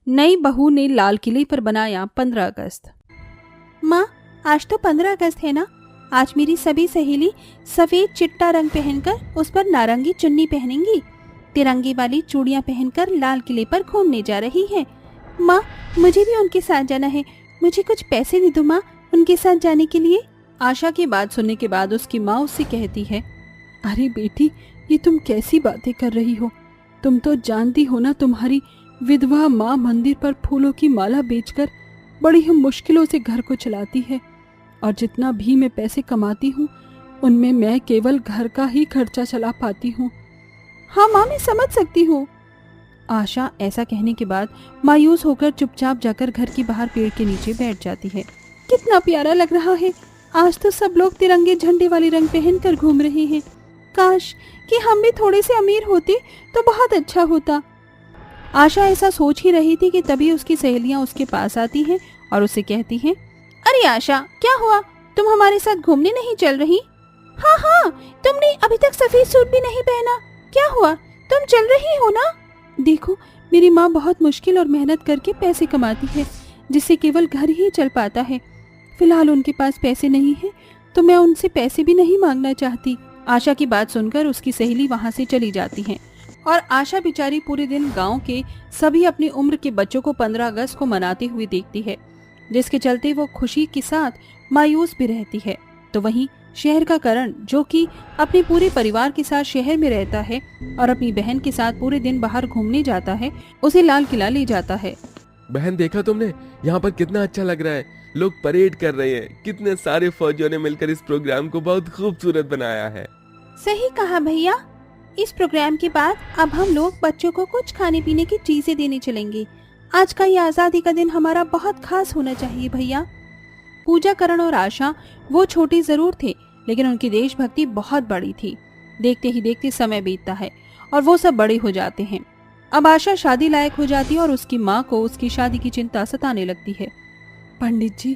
नई बहू ने लाल किले पर बनाया 15 अगस्त। माँ, आज तो 15 अगस्त है ना। आज मेरी सभी सहेली सफेद चिट्टा रंग पहनकर उस पर नारंगी चुन्नी पहनेंगी, तिरंगे वाली चूड़ियाँ पहनकर लाल किले पर घूमने जा रही है। माँ, मुझे भी उनके साथ जाना है। मुझे कुछ पैसे दे दो माँ, उनके साथ जाने के लिए। आशा की बात सुनने के बाद उसकी माँ उससे कहती है, अरे बेटी, ये तुम कैसी बातें कर रही हो? तुम तो जानती हो ना, तुम्हारी विधवा माँ मंदिर पर फूलों की माला बेचकर बड़ी ही मुश्किलों से घर को चलाती है, और जितना भी मैं पैसे कमाती हूँ उनमें मैं केवल घर का ही खर्चा चला पाती हूँ। हाँ माँ, मैं समझ सकती हूँ। आशा ऐसा कहने के बाद मायूस होकर चुपचाप जाकर घर के बाहर पेड़ के नीचे बैठ जाती है। कितना प्यारा लग रहा है। आज तो सब लोग तिरंगे झंडे वाले रंग पहनकर घूम रहे हैं। काश कि हम भी थोड़े से अमीर होते तो बहुत अच्छा होता। आशा ऐसा सोच ही रही थी कि तभी उसकी सहेलियां उसके पास आती हैं और उससे कहती हैं, अरे आशा, क्या हुआ? तुम हमारे साथ घूमने नहीं चल रही? हाँ हाँ, तुमने अभी तक सफेद सूट भी नहीं पहना। क्या हुआ, तुम चल रही हो ना? देखो, मेरी माँ बहुत मुश्किल और मेहनत करके पैसे कमाती है, जिससे केवल घर ही चल पाता है। फिलहाल उनके पास पैसे नहीं है तो मैं उनसे पैसे भी नहीं मांगना चाहती। आशा की बात सुनकर उसकी सहेली वहाँ से चली जाती हैं और आशा बेचारी पूरे दिन गांव के सभी अपनी उम्र के बच्चों को 15 अगस्त को मनाते हुए देखती है, जिसके चलते वो खुशी के साथ मायूस भी रहती है। तो वहीं शहर का करण, जो कि अपने पूरे परिवार के साथ शहर में रहता है और अपनी बहन के साथ पूरे दिन बाहर घूमने जाता है, उसे लाल किला ले जाता है। बहन, देखा तुमने? यहाँ पर कितना अच्छा लग रहा है। लोग परेड कर रहे हैं। कितने सारे फौजियों ने मिलकर इस प्रोग्राम को बहुत खूबसूरत बनाया है। सही कहा भैया। इस प्रोग्राम के बाद अब हम लोग बच्चों को कुछ खाने पीने की चीजें देने चलेंगे। आज का ये आजादी का दिन हमारा बहुत खास होना चाहिए भैया। पूजा, करण और आशा वो छोटे जरूर थे, लेकिन उनकी देशभक्ति बहुत बड़ी थी। देखते ही देखते समय बीतता है और वो सब बड़े हो जाते हैं। अब आशा शादी लायक हो जाती है और उसकी माँ को उसकी शादी की चिंता सताने लगती है। पंडित जी,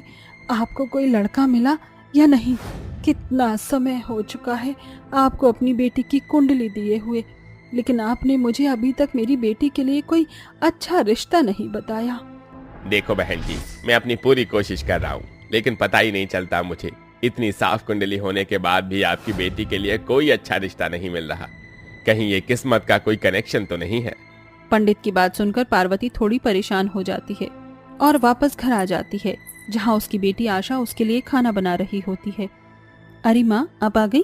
आपको कोई लड़का मिला या नहीं? कितना समय हो चुका है आपको अपनी बेटी की कुंडली दिए हुए, लेकिन आपने मुझे अभी तक मेरी बेटी के लिए कोई अच्छा रिश्ता नहीं बताया। देखो बहन जी, मैं अपनी पूरी कोशिश कर रहा हूँ, लेकिन पता ही नहीं चलता मुझे। इतनी साफ कुंडली होने के बाद भी आपकी बेटी के लिए कोई अच्छा रिश्ता नहीं मिल रहा। कहीं ये किस्मत का कोई कनेक्शन तो नहीं है? पंडित की बात सुनकर पार्वती थोड़ी परेशान हो जाती है और वापस घर आ जाती है, जहाँ उसकी बेटी आशा उसके लिए खाना बना रही होती है। अरे माँ, आप आ गई?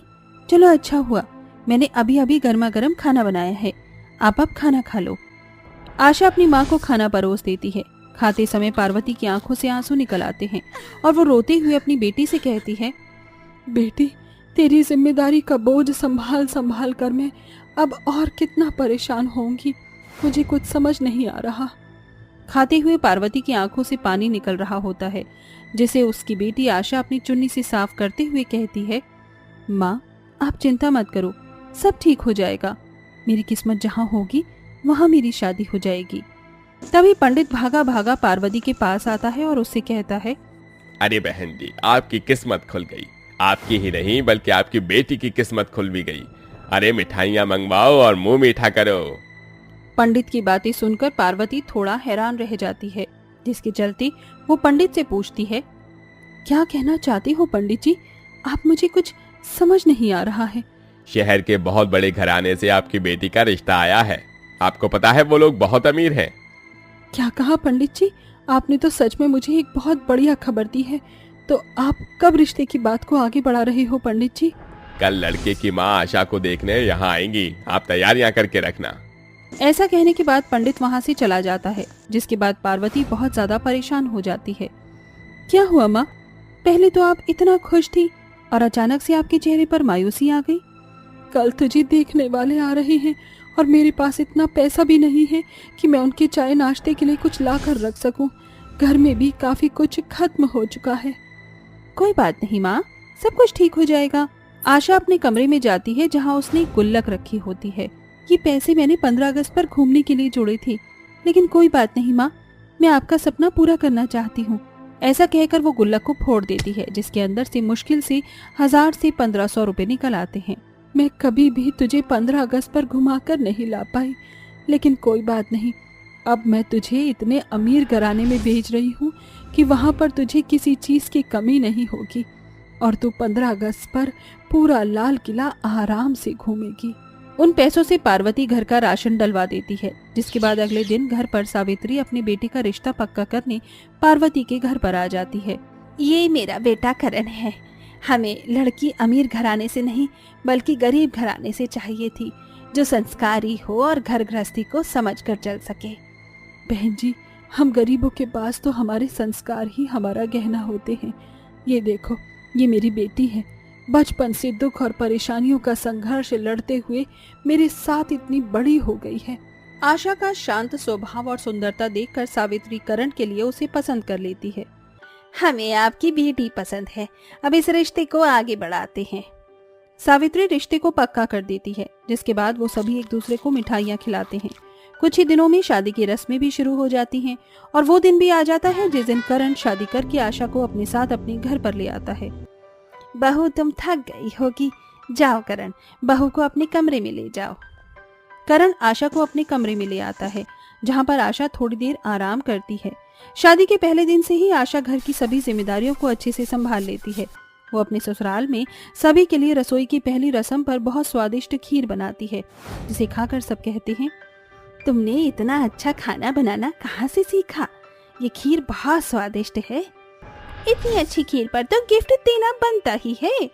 चलो, अच्छा हुआ, मैंने अभी अभी गर्मा गर्म खाना बनाया है, आप अब खाना खा लो। आशा अपनी माँ को खाना परोस देती है। खाते समय पार्वती की आंखों से आंसू निकल आते हैं और वो रोते हुए अपनी बेटी से कहती है, बेटी, तेरी जिम्मेदारी का बोझ संभाल संभाल कर मैं अब और कितना परेशान होंगी, मुझे कुछ समझ नहीं आ रहा। खाते हुए पार्वती की आंखों से पानी निकल रहा होता है, जिसे उसकी बेटी आशा अपनी चुन्नी से साफ करते हुए कहती है, माँ, आप चिंता मत करो, सब ठीक हो जाएगा। मेरी किस्मत जहाँ होगी वहाँ मेरी शादी हो जाएगी। तभी पंडित भागा भागा पार्वती के पास आता है और उससे कहता है, अरे बहन जी, आपकी किस्मत खुल गई। आपकी ही नहीं बल्कि आपकी बेटी की किस्मत खुल भी गई। अरे मिठाइयाँ मंगवाओ और मुंह मीठा करो। पंडित की बातें सुनकर पार्वती थोड़ा हैरान रह जाती है, जिसके चलते वो पंडित से पूछती है, क्या कहना चाहते हो पंडित जी? आप मुझे कुछ समझ नहीं आ रहा है। शहर के बहुत बड़े घराने से आपकी बेटी का रिश्ता आया है। आपको पता है वो लोग बहुत अमीर हैं। क्या कहा पंडित जी? आपने तो सच में मुझे एक बहुत बढ़िया खबर दी है। तो आप कब रिश्ते की बात को आगे बढ़ा रहे हो पंडित जी? कल लड़के की माँ आशा को देखने यहाँ आएंगी। आप तैयारियां करके रखना। ऐसा कहने के बाद पंडित वहाँ से चला जाता है, जिसके बाद पार्वती बहुत ज्यादा परेशान हो जाती है। क्या हुआ माँ? पहले तो आप इतना खुश थी और अचानक से आपके चेहरे पर मायूसी आ गई। कल तुझे देखने वाले आ रहे हैं और मेरे पास इतना पैसा भी नहीं है कि मैं उनके चाय नाश्ते के लिए कुछ ला कर रख सकूं। घर में भी काफी कुछ खत्म हो चुका है। कोई बात नहीं माँ, सब कुछ ठीक हो जाएगा। आशा अपने कमरे में जाती है, जहाँ उसने गुल्लक रखी होती है। ये पैसे मैंने 15 अगस्त पर घूमने के लिए जोड़े थे, लेकिन कोई बात नहीं माँ, मैं आपका सपना पूरा करना चाहती हूँ। ऐसा कहकर वो गुल्लक को फोड़ देती है, जिसके अंदर से मुश्किल से 1000 से 1500 रुपए निकल आते हैं। मैं कभी भी तुझे 15 अगस्त पर घुमाकर नहीं ला पाई, लेकिन कोई बात नहीं, अब मैं तुझे इतने अमीर घराने में भेज रही हूँ कि वहाँ पर तुझे किसी चीज की कमी नहीं होगी और तू 15 अगस्त पर पूरा लाल किला आराम से घूमेगी। उन पैसों से पार्वती घर का राशन डलवा देती है, जिसके बाद अगले दिन घर पर सावित्री अपनी बेटी का रिश्ता पक्का करने पार्वती के घर पर आ जाती है। ये मेरा बेटा करण है। हमें लड़की अमीर घराने से नहीं बल्कि गरीब घराने से चाहिए थी, जो संस्कारी हो और घर गृहस्थी को समझ कर चल सके। बहन जी, हम गरीबों के पास तो हमारे संस्कार ही हमारा गहना होते हैं। ये देखो, ये मेरी बेटी है। बचपन से दुख और परेशानियों का संघर्ष लड़ते हुए मेरे साथ इतनी बड़ी हो गई है। आशा का शांत स्वभाव और सुंदरता देखकर सावित्री करण के लिए उसे पसंद कर लेती है। हमें आपकी बेटी पसंद है, अब इस रिश्ते को आगे बढ़ाते हैं। सावित्री रिश्ते को पक्का कर देती है, जिसके बाद वो सभी एक दूसरे को मिठाइयाँ खिलाते हैं। कुछ ही दिनों में शादी की रस्में भी शुरू हो जाती हैं और वो दिन भी आ जाता है जिस दिन करण शादी करके आशा को अपने साथ अपने घर पर ले आता है। बहू, तुम थक गई होगी, जाओ करण, बहू को अपने कमरे में ले जाओ। करण आशा को अपने कमरे में ले आता है, जहाँ पर आशा थोड़ी देर आराम करती है। शादी के पहले दिन से ही आशा घर की सभी जिम्मेदारियों को अच्छे से संभाल लेती है। वो अपने ससुराल में सभी के लिए रसोई की पहली रस्म पर बहुत स्वादिष्ट खीर बनाती है, जिसे खाकर सब कहते हैं, तुमने इतना अच्छा खाना बनाना कहाँ से सीखा? ये खीर बहुत स्वादिष्ट है। इतनी अच्छी खीर पर तो गिफ्ट देना बनता ही है।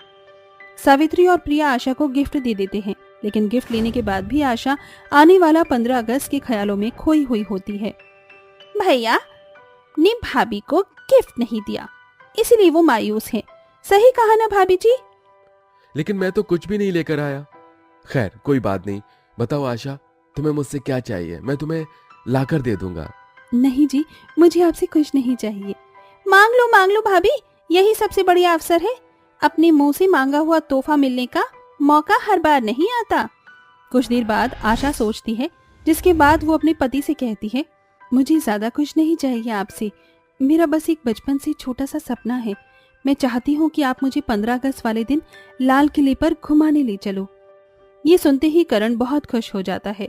सावित्री और प्रिया आशा को गिफ्ट दे देते हैं, लेकिन गिफ्ट लेने के बाद भी आशा आने वाला 15 अगस्त के ख्यालों में खोई हुई होती है। भैया ने भाभी को गिफ्ट नहीं दिया, इसलिए वो मायूस है। सही कहा ना भाभी जी? लेकिन मैं तो कुछ भी नहीं लेकर आया। खैर, कोई बात नहीं। बताओ आशा, तुम्हें मुझसे क्या चाहिए? मैं तुम्हें लाकर दे दूंगा। नहीं जी, मुझे आपसे कुछ नहीं चाहिए। मांग लो भाभी, यही सबसे बढ़िया अवसर है। अपने मुंह से मांगा हुआ तोहफा मिलने का मौका हर बार नहीं आता। कुछ देर बाद आशा सोचती है, जिसके बाद वो अपने पति से कहती है, मुझे ज्यादा कुछ नहीं चाहिए आपसे। मेरा बस एक बचपन से छोटा सा सपना है। मैं चाहती हूँ कि आप मुझे 15 अगस्त वाले दिन लाल किले पर घुमाने ले चलो। ये सुनते ही करण बहुत खुश हो जाता है।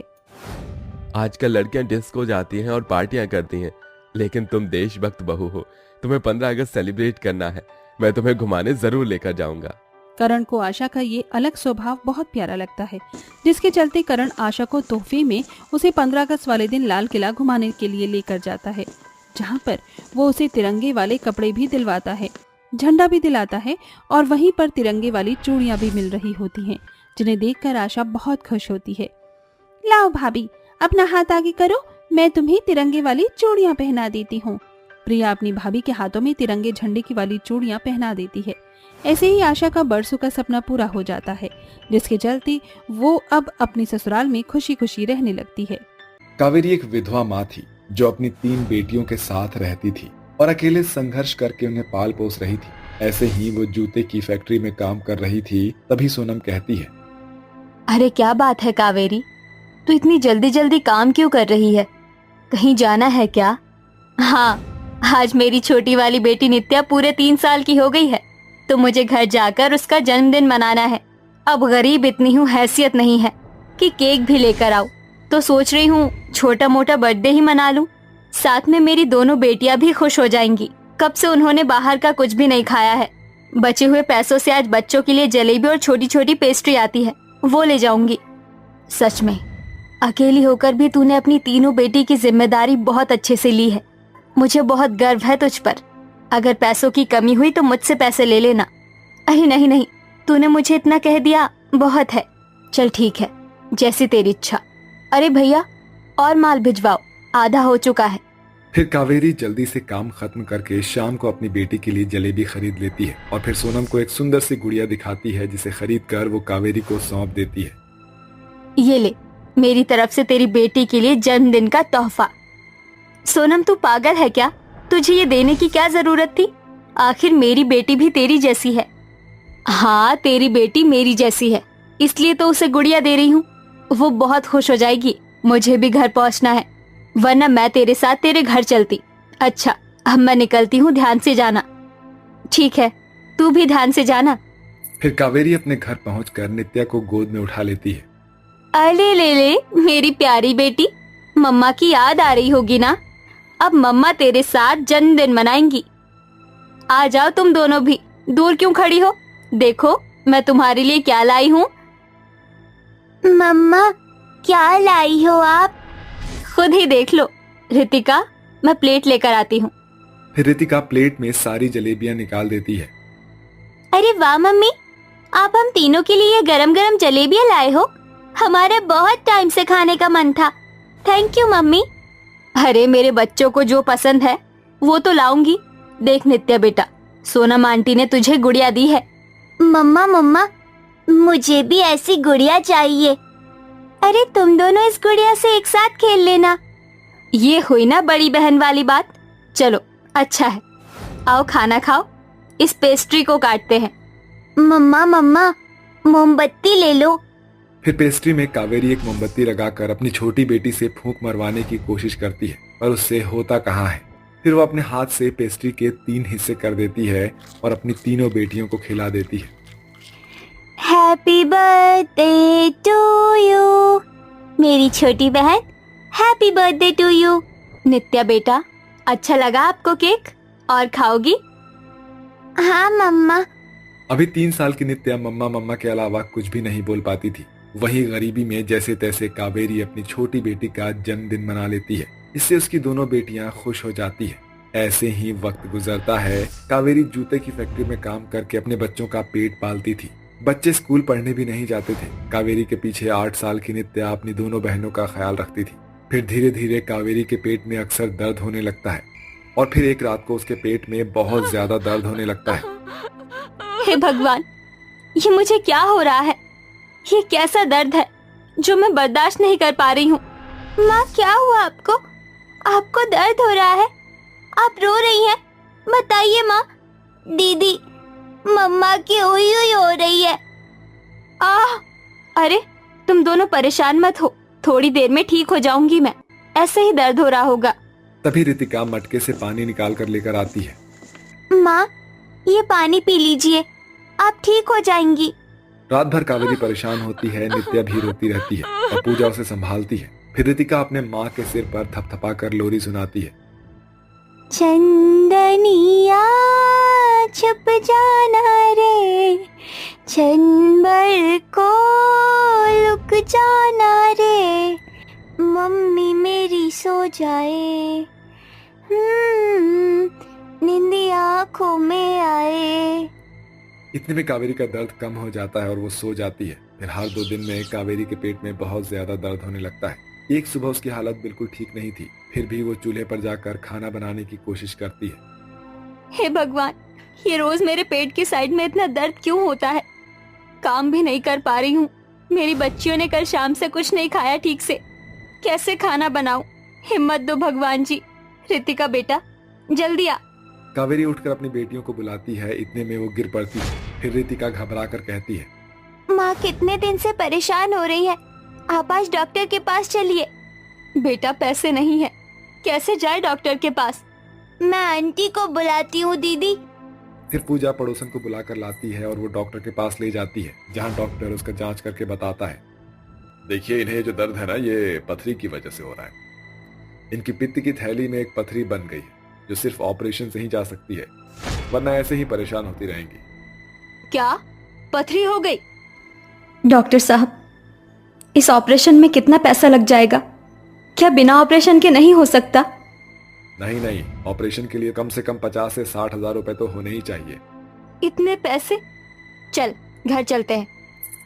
आजकल लड़कियां डिस्को जाती हैं और पार्टियां करती हैं, लेकिन तुम देशभक्त बहू हो, तुम्हें 15 अगस्त सेलिब्रेट करना है। मैं तुम्हें घुमाने जरूर लेकर जाऊंगा। करण को आशा का ये अलग स्वभाव बहुत प्यारा लगता है, जिसके चलते करण आशा को तोहफे में उसे 15 अगस्त वाले दिन लाल किला घुमाने के लिए लेकर जाता है, जहाँ पर वो उसे तिरंगे वाले कपड़े भी दिलवाता है, झंडा भी दिलाता है और वहीं पर तिरंगे वाली चूड़ियां भी मिल रही होती हैं, जिन्हें देखकर आशा बहुत खुश होती है। लाओ भाभी, अपना हाथ आगे करो, मैं तुम्हें तिरंगे वाली चूड़ियां पहना देती हूँ। प्रिया अपनी भाभी के हाथों में तिरंगे झंडे की वाली चूड़ियां पहना देती है। ऐसे ही आशा का बरसों का सपना पूरा हो जाता है, जिसके चलते वो अब अपने ससुराल में खुशी खुशी रहने लगती है। कावेरी एक विधवा माँ थी जो अपनी 3 बेटियों के साथ रहती थी और अकेले संघर्ष करके उन्हें पाल पोस रही थी। ऐसे ही वो जूते की फैक्ट्री में काम कर रही थी, तभी सोनम कहती है, अरे क्या बात है कावेरी, तू इतनी जल्दी जल्दी काम क्यों कर रही है? कहीं जाना है क्या? हाँ, आज मेरी छोटी वाली बेटी नित्या पूरे 3 साल की हो गई है, तो मुझे घर जाकर उसका जन्मदिन मनाना है। अब गरीब इतनी हूँ, हैसियत नहीं है कि केक भी लेकर आऊं, तो सोच रही हूँ छोटा मोटा बर्थडे ही मना लूं। साथ में मेरी दोनों बेटियां भी खुश हो जाएंगी। कब से उन्होंने बाहर का कुछ भी नहीं खाया है। बचे हुए पैसों से आज बच्चों के लिए जलेबी और छोटी छोटी पेस्ट्री आती है, वो ले जाऊंगी। सच में अकेली होकर भी तूने अपनी तीनों बेटी की जिम्मेदारी बहुत अच्छे से ली है। मुझे बहुत गर्व है तुझ पर। अगर पैसों की कमी हुई तो मुझसे पैसे ले लेना। अरे नहीं नहीं, तूने मुझे इतना कह दिया बहुत है। चल ठीक है, जैसी तेरी इच्छा। अरे भैया, और माल भिजवाओ, आधा हो चुका है। फिर कावेरी जल्दी से काम खत्म करके शाम को अपनी बेटी के लिए जलेबी खरीद लेती है और फिर सोनम को एक सुंदर सी गुड़िया दिखाती है, जिसे खरीद कर वो कावेरी को सौंप देती है। ये ले, मेरी तरफ से तेरी बेटी के लिए जन्मदिन का तोहफा। सोनम, तू पागल है क्या? तुझे ये देने की क्या जरूरत थी? आखिर मेरी बेटी भी तेरी जैसी है। हाँ, तेरी बेटी मेरी जैसी है, इसलिए तो उसे गुड़िया दे रही हूँ। वो बहुत खुश हो जाएगी। मुझे भी घर पहुँचना है, वरना मैं तेरे साथ तेरे घर चलती। अच्छा, अब मैं निकलती हूँ, ध्यान से जाना। ठीक है, तू भी ध्यान से जाना। फिर कावेरी अपने घर पहुंचकर नित्या को गोद में उठा लेती है। अरे ले ले मेरी प्यारी बेटी, मम्मा की याद आ रही होगी ना। अब मम्मा तेरे साथ जन्मदिन मनाएंगी। आ जाओ तुम दोनों भी, दूर क्यों खड़ी हो? देखो मैं तुम्हारे लिए क्या लाई हूँ। मम्मा क्या लाई हो आप? खुद ही देख लो। रितिका, मैं प्लेट लेकर आती हूँ। फिर रितिका प्लेट में सारी जलेबियां निकाल देती है। अरे वाह मम्मी, आप हम तीनों के लिए गरम गरम जलेबियां लाए हो। हमारा बहुत टाइम से खाने का मन था। Thank you mummy. अरे मेरे बच्चों को जो पसंद है वो तो लाऊंगी। देख नित्या बेटा, सोनम आंटी ने तुझे गुड़िया दी है। मम्मा मम्मा, मुझे भी ऐसी गुड़िया चाहिए। अरे तुम दोनों इस गुड़िया से एक साथ खेल लेना। ये हुई ना बड़ी बहन वाली बात। चलो अच्छा है, आओ खाना खाओ। इस पेस्ट्री को काटते हैं। मम्मा मम्मा, मोमबत्ती ले लो। फिर पेस्ट्री में कावेरी एक मोमबत्ती लगाकर अपनी छोटी बेटी से फूंक मरवाने की कोशिश करती है, पर उससे होता कहाँ है। फिर वो अपने हाथ से पेस्ट्री के 3 हिस्से कर देती है और अपनी तीनों बेटियों को खिला देती है। हैप्पी बर्थडे टू यू मेरी छोटी बहन। Happy birthday to you. Nitya बेटा, अच्छा लगा आपको केक? और खाओगी? हाँ मम्मा। अभी 3 साल की नित्या मम्मा मम्मा के अलावा कुछ भी नहीं बोल पाती थी। वही गरीबी में जैसे तैसे कावेरी अपनी छोटी बेटी का जन्मदिन मना लेती है। इससे उसकी दोनों बेटियां खुश हो जाती है। ऐसे ही वक्त गुजरता है। कावेरी जूते की फैक्ट्री में काम करके अपने बच्चों का पेट पालती थी। बच्चे स्कूल पढ़ने भी नहीं जाते थे। कावेरी के पीछे 8 साल की नित्या अपनी दोनों बहनों का ख्याल रखती थी। फिर धीरे धीरे कावेरी के पेट में अक्सर दर्द होने लगता है और फिर एक रात को उसके पेट में बहुत ज्यादा दर्द होने लगता है। हे भगवान, ये मुझे क्या हो रहा है? ये कैसा दर्द है जो मैं बर्दाश्त नहीं कर पा रही हूँ। माँ क्या हुआ आपको? आपको दर्द हो रहा है? आप रो रही हैं? बताइए माँ। दीदी, मम्मा की हुई हुई हो रही है। अरे तुम दोनों परेशान मत हो, थोड़ी देर में ठीक हो जाऊंगी मैं। ऐसे ही दर्द हो रहा होगा। तभी रितिका मटके से पानी निकाल कर लेकर आती है। माँ, ये पानी पी लीजिए, आप ठीक हो जाएंगी। रात भर कावेरी परेशान होती है। नित्या भी रोती रहती है और पूजा उसे संभालती है। फिर रितिका अपने माँ के सिर पर थपथपा कर लोरी सुनाती है। चंदनिया छुप जाना रे, क्षण भर को लुक जाना रे, मम्मी मेरी सो जाए, नींदिया आँखों में आए। इतने में कावेरी का दर्द कम हो जाता है और वो सो जाती है। फिर हर 2 दिन में कावेरी के पेट में बहुत ज्यादा दर्द होने लगता है। एक सुबह उसकी हालत बिल्कुल ठीक नहीं थी। फिर भी वो चूल्हे पर जाकर खाना बनाने की कोशिश करती है। हे भगवान, ये रोज मेरे पेट की साइड में इतना दर्द क्यों होता है? काम भी नहीं कर पा रही हूँ। मेरी बच्चियों ने कल शाम से कुछ नहीं खाया ठीक से। कैसे खाना बनाऊं? हिम्मत दो भगवान जी। रितिका बेटा, जल्दी आ। कावेरी उठकर अपनी बेटियों को बुलाती है। इतने में वो गिर पड़ती है। फिर रितिका घबरा कर कहती है, माँ कितने दिन से परेशान हो रही है, आप आज डॉक्टर के पास चलिए। बेटा पैसे नहीं है, कैसे जाए डॉक्टर के पास? मैं आंटी को बुलाती हूँ दीदी। फिर पूजा पड़ोसन को बुलाकर लाती है और वो डॉक्टर के पास ले जाती है, जहाँ डॉक्टर उसका जांच करके बताता है, देखिए इन्हें जो दर्द है ना, ये पथरी की वजह से हो रहा है। इनकी पित्त की थैली में एक पथरी बन गई है जो सिर्फ ऑपरेशन से ही जा सकती है, वरना ऐसे ही परेशान होती रहेंगी। क्या पथरी हो गई? डॉक्टर साहब, इस ऑपरेशन में कितना पैसा लग जाएगा? क्या बिना ऑपरेशन के नहीं हो सकता? नहीं, ऑपरेशन के लिए कम से कम 50 से 60 हजार रुपए तो होने ही चाहिए। इतने पैसे? चल घर चलते हैं।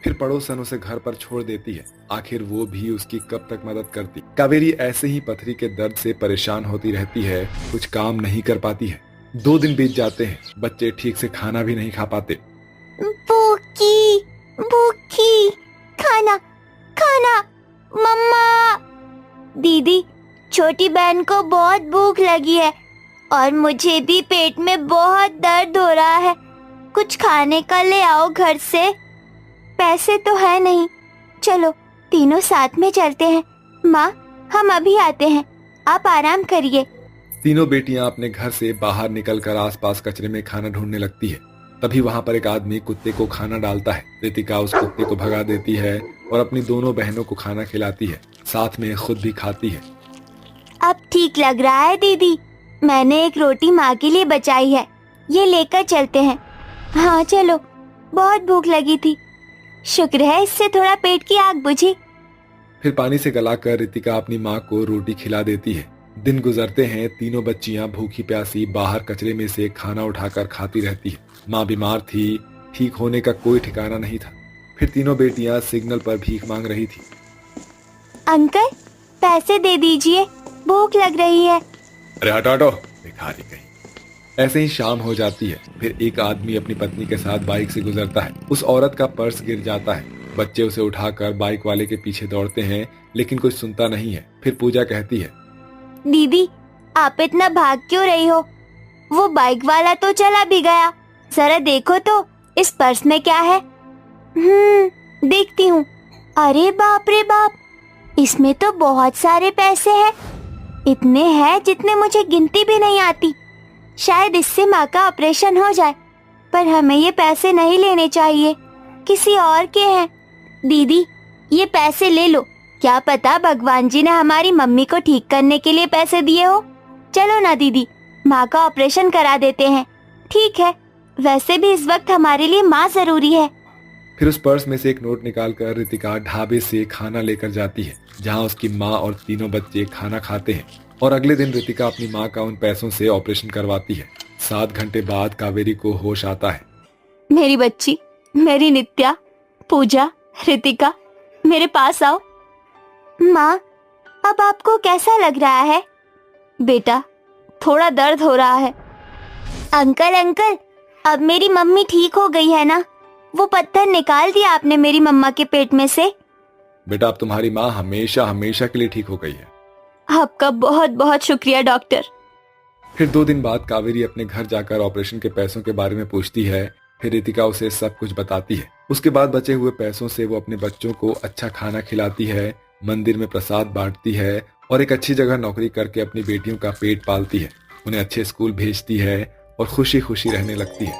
फिर पड़ोसन उसे घर पर छोड़ देती है। आखिर वो भी उसकी कब तक मदद करती। कावेरी ऐसे ही पथरी के दर्द से परेशान होती रहती है, कुछ काम नहीं कर पाती है। 2 दिन बीत जाते हैं। बच्चे ठीक से खाना भी नहीं खा पाते। भूखी, खाना खाना। मम्मा। दीदी, छोटी बहन को बहुत भूख लगी है और मुझे भी पेट में बहुत दर्द हो रहा है। कुछ खाने का ले आओ घर से। पैसे तो है नहीं, चलो तीनों साथ में चलते हैं। माँ, हम अभी आते हैं, आप आराम करिए। तीनों बेटियां अपने घर से बाहर निकलकर आसपास कचरे में खाना ढूंढने लगती है। तभी वहां पर एक आदमी कुत्ते को खाना डालता है। रितिका उस कुत्ते को भगा देती है और अपनी दोनों बहनों को खाना खिलाती है, साथ में खुद भी खाती है। अब ठीक लग रहा है दीदी। मैंने एक रोटी माँ के लिए बचाई है, ये लेकर चलते हैं। हाँ चलो, बहुत भूख लगी थी। शुक्र है इससे थोड़ा पेट की आग बुझी। फिर पानी से गलाकर रितिका अपनी माँ को रोटी खिला देती है। दिन गुजरते हैं, तीनों बच्चियां भूखी प्यासी बाहर कचरे में से खाना उठाकर खाती रहती है। माँ बीमार थी, ठीक होने का कोई ठिकाना नहीं था। फिर तीनों बेटियां सिग्नल पर भीख मांग रही थी। अंकल पैसे दे दीजिए, भूख लग रही है। अरे हटो, भिखारी कहीं। ऐसे ही शाम हो जाती है। फिर एक आदमी अपनी पत्नी के साथ बाइक से गुजरता है। उस औरत का पर्स गिर जाता है। बच्चे उसे उठाकर बाइक वाले के पीछे दौड़ते हैं, लेकिन कोई सुनता नहीं है। फिर पूजा कहती है, दीदी आप इतना भाग क्यों रही हो? वो बाइक वाला तो चला भी गया, जरा देखो तो इस पर्स में क्या है। देखती हूँ। अरे बाप रे बाप, इसमें तो बहुत सारे पैसे हैं। इतने हैं जितने मुझे गिनती भी नहीं आती। शायद इससे माँ का ऑपरेशन हो जाए, पर हमें ये पैसे नहीं लेने चाहिए, किसी और के हैं। दीदी ये पैसे ले लो, क्या पता भगवान जी ने हमारी मम्मी को ठीक करने के लिए पैसे दिए हो। चलो ना दीदी, माँ का ऑपरेशन करा देते हैं। ठीक है, वैसे भी इस वक्त हमारे लिए माँ जरूरी है। फिर उस पर्स में से एक नोट निकालकर रितिका ढाबे से खाना लेकर जाती है, जहाँ उसकी माँ और तीनों बच्चे खाना खाते हैं। और अगले दिन रितिका अपनी माँ का उन पैसों से ऑपरेशन करवाती है। 7 घंटे बाद कावेरी को होश आता है। मेरी बच्ची, मेरी नित्या, पूजा, रितिका, मेरे पास आओ। माँ अब आपको कैसा लग रहा है? बेटा थोड़ा दर्द हो रहा है। अंकल अब मेरी मम्मी ठीक हो गई है ना? वो पत्थर निकाल दिया आपने मेरी मम्मा के पेट में से। बेटा अब तुम्हारी माँ हमेशा हमेशा के लिए ठीक हो गई है। आपका बहुत बहुत शुक्रिया डॉक्टर। फिर 2 दिन बाद कावेरी अपने घर जाकर ऑपरेशन के पैसों के बारे में पूछती है। फिर रितिका उसे सब कुछ बताती है। उसके बाद बचे हुए पैसों से वो अपने बच्चों को अच्छा खाना खिलाती है, मंदिर में प्रसाद बांटती है और एक अच्छी जगह नौकरी करके अपनी बेटियों का पेट पालती है। उन्हें अच्छे स्कूल भेजती है और खुशी खुशी रहने लगती है।